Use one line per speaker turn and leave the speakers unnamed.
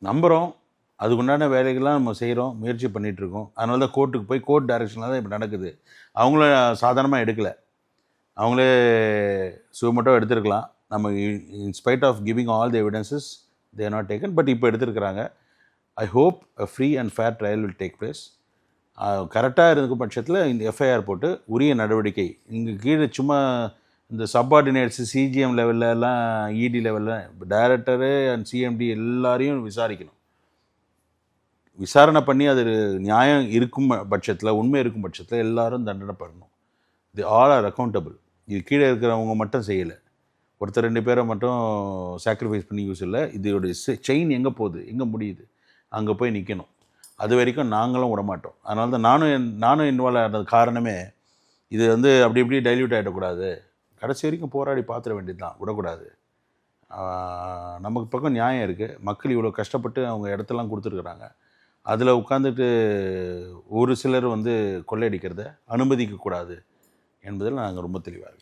நம்புகிறோம். அதுக்குண்டான வேலைகள்லாம் நம்ம செய்கிறோம், முயற்சி பண்ணிகிட்ருக்கோம். அதனால தான் கோர்ட்டுக்கு போய் கோர்ட் டைரக்ஷனில் தான் இப்போ நடக்குது. அவங்களும் சாதாரணமாக எடுக்கலை. அவங்களே சுமோட்டோ எடுத்திருக்கலாம். நம்ம in spite of giving all the evidences they are not taken. But இப்போ எடுத்திருக்கிறாங்க. I hope a free and fair trial will take place. கரெக்டாக இருக்கும் பட்சத்தில் இந்த எஃப்ஐஆர் போட்டு உரிய நடவடிக்கை இங்கே கீழே சும்மா இந்த சப்பார்டினேட்ஸு சிஜிஎம் லெவல்லலாம் இடி லெவலில் டைரக்டரு அண்ட் சிஎம்டி எல்லாரையும் விசாரிக்கணும். விசாரணை பண்ணி அது நியாயம் இருக்கும் பட்சத்தில், உண்மை இருக்கும் பட்சத்தில் எல்லாரும் தண்டனை பண்ணணும். தி ஆல் ஆர் அக்கௌண்டபிள். இது கீழே இருக்கிறவங்க மட்டும் செய்யலை. ஒருத்தர் 2 பேரை மட்டும் சாக்ரிஃபைஸ் பண்ணி யூஸ் இல்லை. இதோடைய செயின் எங்கே போகுது, எங்கே முடியுது, அங்கே போய் நிற்கணும். அது வரைக்கும் நாங்களும் விடமாட்டோம். அதனால தான் நானும் இன்வால்வ் ஆனது காரணமே இது அப்படி இப்படி டைல்யூட் ஆகிடக்கூடாது. கடைசி வரைக்கும் போராடி பார்த்துட வேண்டியது தான், விடக்கூடாது. நமக்கு பக்கம் நியாயம் இருக்குது. மக்கள் இவ்வளோ கஷ்டப்பட்டு அவங்க இடத்தெல்லாம் கொடுத்துருக்குறாங்க. அதில் உட்காந்துட்டு ஒரு சிலர் கொள்ளையடிக்கிறத அனுமதிக்கக்கூடாது என்பதில் நாங்கள் ரொம்ப தெளிவாக இருக்கோம்.